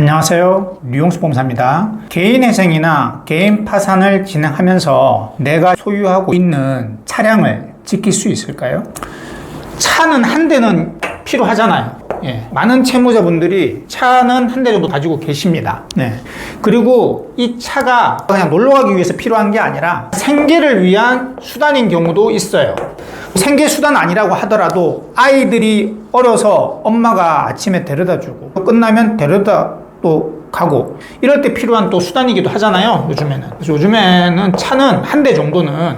안녕하세요. 류용수 보험사입니다. 개인회생이나 개인 파산을 진행하면서 내가 소유하고 있는 차량을 지킬 수 있을까요? 차는 한 대는 필요하잖아요. 많은 채무자분들이 차는 한 대 정도 가지고 계십니다. 그리고 이 차가 그냥 놀러 가기 위해서 필요한 게 아니라 생계를 위한 수단인 경우도 있어요. 생계 수단 아니라고 하더라도 아이들이 어려서 엄마가 아침에 데려다 주고 끝나면 데려다 또 가고 이럴 때 필요한 또 수단이기도 하잖아요. 요즘에는. 그래서 요즘에는 차는 한 대 정도는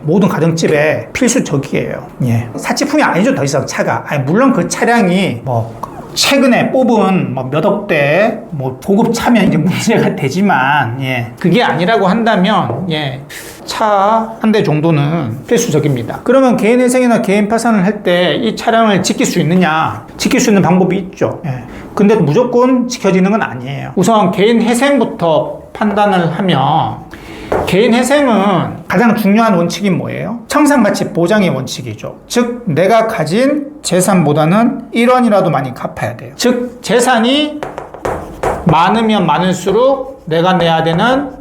모든 가정집에 필수적이에요. 사치품이 아니죠. 더 이상 차가. 물론 그 차량이 최근에 뽑은 몇 억대 고급 차면 이제 문제가 되지만 그게 아니라고 한다면 차 한 대 정도는 필수적입니다. 그러면 개인회생이나 개인 파산을 할 때 이 차량을 지킬 수 있느냐? 지킬 수 있는 방법이 있죠. 근데 무조건 지켜지는 건 아니에요. 우선 개인회생부터 판단을 하면 개인회생은 가장 중요한 원칙이 뭐예요? 청산가치 보장의 원칙이죠. 즉 내가 가진 재산보다는 1원이라도 많이 갚아야 돼요. 즉 재산이 많으면 많을수록 내가 내야 되는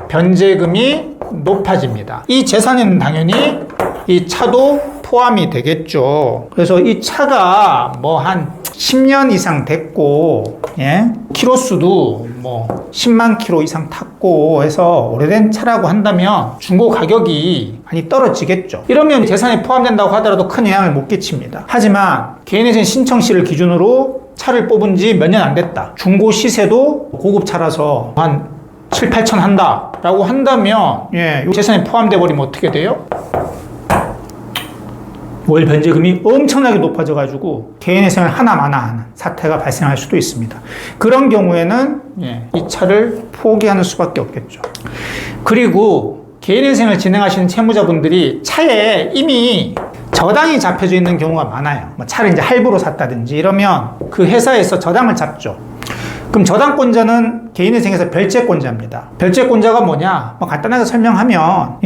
변제금이 높아집니다. 이 재산에는 당연히 이 차도 포함이 되겠죠. 그래서 이 차가 한 10년 이상 됐고 키로수도 10만 키로 이상 탔고 해서 오래된 차라고 한다면 중고 가격이 많이 떨어지겠죠. 이러면 재산에 포함된다고 하더라도 큰 영향을 못 끼칩니다. 하지만 개인회생 신청시를 기준으로 차를 뽑은 지 몇 년 안 됐다. 중고 시세도 고급 차라서 한 7, 8천 한다 라고 한다면 재산에 포함돼 버리면 어떻게 돼요? 월 변제금이 엄청나게 높아져 가지고 개인회생을 하나마나 하는 사태가 발생할 수도 있습니다. 그런 경우에는 이 차를 포기하는 수밖에 없겠죠. 그리고 개인회생을 진행하시는 채무자분들이 차에 이미 저당이 잡혀져 있는 경우가 많아요. 차를 이제 할부로 샀다든지 이러면 그 회사에서 저당을 잡죠. 그럼 저당권자는 개인회생에서 별채권자입니다. 별채권자가 뭐냐? 간단하게 설명하면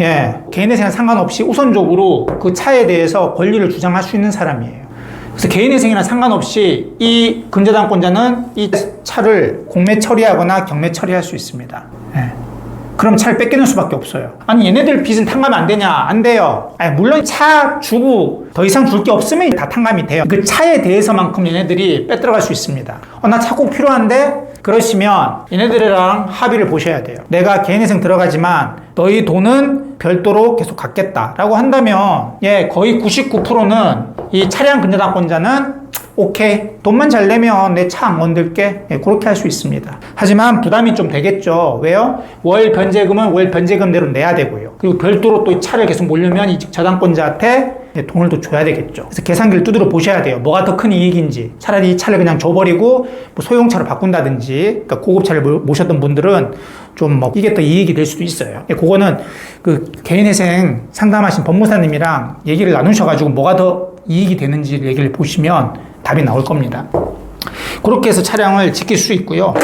개인회생과 상관없이 우선적으로 그 차에 대해서 권리를 주장할 수 있는 사람이에요. 그래서 개인회생이랑 상관없이 이 근저당권자는 이 차를 공매 처리하거나 경매 처리할 수 있습니다. 그럼 차를 뺏기는 수밖에 없어요. 아니 얘네들 빚은 탕감이 안 되냐? 안 돼요. 물론 차 주고 더 이상 줄 게 없으면 다 탕감이 돼요. 그 차에 대해서만큼 얘네들이 빼들어갈 수 있습니다. 나 차 꼭 필요한데? 그러시면 얘네들이랑 합의를 보셔야 돼요. 내가 개인회생 들어가지만 너희 돈은 별도로 계속 갚겠다라고 한다면 거의 99%는 이 차량 근저당권자는 오케이, 돈만 잘 내면 내 차 안 건들게, 그렇게 할 수 있습니다. 하지만 부담이 좀 되겠죠. 왜요? 월 변제금은 월 변제금대로 내야 되고요. 그리고 별도로 또 이 차를 계속 몰려면 이 저당권자한테 돈을 또 줘야 되겠죠. 그래서 계산기를 두드려 보셔야 돼요. 뭐가 더 큰 이익인지. 차라리 이 차를 그냥 줘버리고 소형차로 바꾼다든지, 그러니까 고급차를 모셨던 분들은 좀 이게 더 이익이 될 수도 있어요. 그거는 그 개인회생 상담하신 법무사님이랑 얘기를 나누셔가지고 뭐가 더 이익이 되는지 얘기를 보시면 답이 나올 겁니다. 그렇게 해서 차량을 지킬 수 있고요.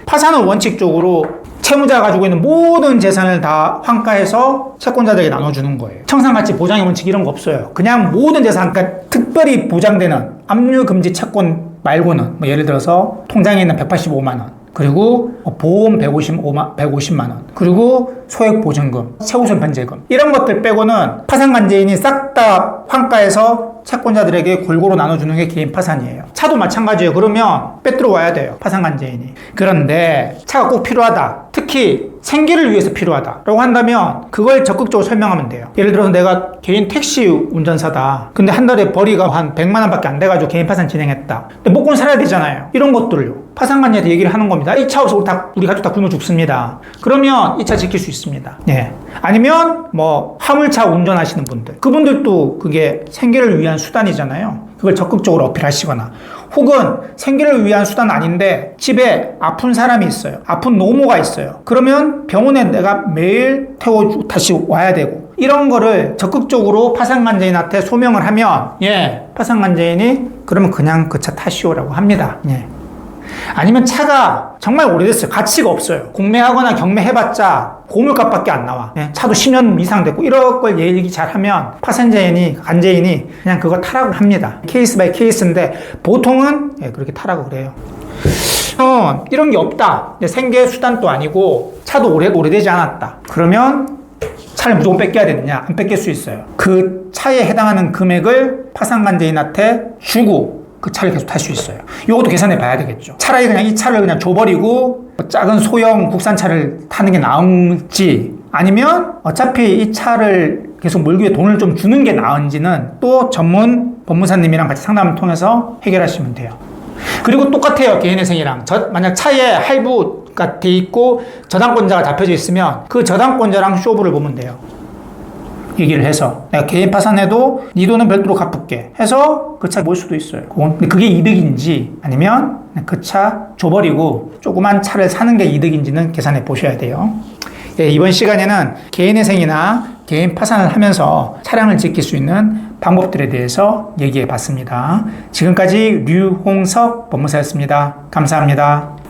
파산은 원칙적으로 채무자가 가지고 있는 모든 재산을 다 환가해서 채권자들에게 나눠주는 거예요. 청산가치 보장의 원칙 이런 거 없어요. 그냥 모든 재산, 그러니까 특별히 보장되는 압류금지 채권 말고는 예를 들어서 통장에 있는 185만 원, 그리고 보험 150만 원, 그리고 소액보증금, 최우선 변제금 이런 것들 빼고는 파산관제인이 싹 다 환가해서 채권자들에게 골고루 나눠주는 게 개인 파산이에요. 차도 마찬가지예요. 그러면 빼들어 와야 돼요. 파산관제인이. 그런데 차가 꼭 필요하다. 특히 생계를 위해서 필요하다라고 한다면 그걸 적극적으로 설명하면 돼요. 예를 들어서 내가 개인 택시 운전사다. 근데 한 달에 벌이가 한 100만 원밖에 안 돼가지고 개인 파산 진행했다. 근데 목돈 살아야 되잖아요. 이런 것들요. 파산관제한테 얘기를 하는 겁니다. 이 차 없어 우리 가족 다 굶어 죽습니다. 그러면 이 차 지킬 수 있습니다. 아니면 화물차 운전하시는 분들, 그분들도 그게 생계를 위한 수단이잖아요. 그걸 적극적으로 어필하시거나, 혹은 생계를 위한 수단 아닌데 집에 아픈 사람이 있어요. 아픈 노모가 있어요. 그러면 병원에 내가 매일 태워주고 다시 와야 되고, 이런 거를 적극적으로 파산관제인한테 소명을 하면 파산관제인이 그러면 그냥 그 차 타시오라고 합니다. 아니면 차가 정말 오래됐어요. 가치가 없어요. 공매하거나 경매해봤자 고물값밖에 안 나와. 차도 10년 이상 됐고 이런 걸 얘기 잘하면 파산자인이, 관제인이 그냥 그거 타라고 합니다. 케이스 바이 케이스인데 보통은 그렇게 타라고 그래요. 이런 게 없다. 생계 수단도 아니고 차도 오래되지 않았다. 그러면 차를 무조건 뺏겨야 되느냐? 안 뺏길 수 있어요. 그 차에 해당하는 금액을 파산관제인한테 주고 그 차를 계속 탈 수 있어요. 이것도 계산해 봐야 되겠죠. 차라리 그냥 이 차를 그냥 줘버리고 작은 소형 국산차를 타는 게 나은지, 아니면 어차피 이 차를 계속 몰기 위해 돈을 좀 주는 게 나은지는 또 전문 법무사님이랑 같이 상담을 통해서 해결하시면 돼요. 그리고 똑같아요. 개인회생이랑. 만약 차에 할부가 돼 있고 저당권자가 잡혀져 있으면 그 저당권자랑 쇼부를 보면 돼요. 얘기를 해서 내가 개인 파산해도 네 돈은 별도로 갚을게 해서 그 차 몰 수도 있어요. 근데 그게 이득인지 아니면 그 차 줘버리고 조그만 차를 사는 게 이득인지는 계산해 보셔야 돼요. 예, 이번 시간에는 개인회생이나 개인 파산을 하면서 차량을 지킬 수 있는 방법들에 대해서 얘기해 봤습니다. 지금까지 류홍석 법무사였습니다. 감사합니다.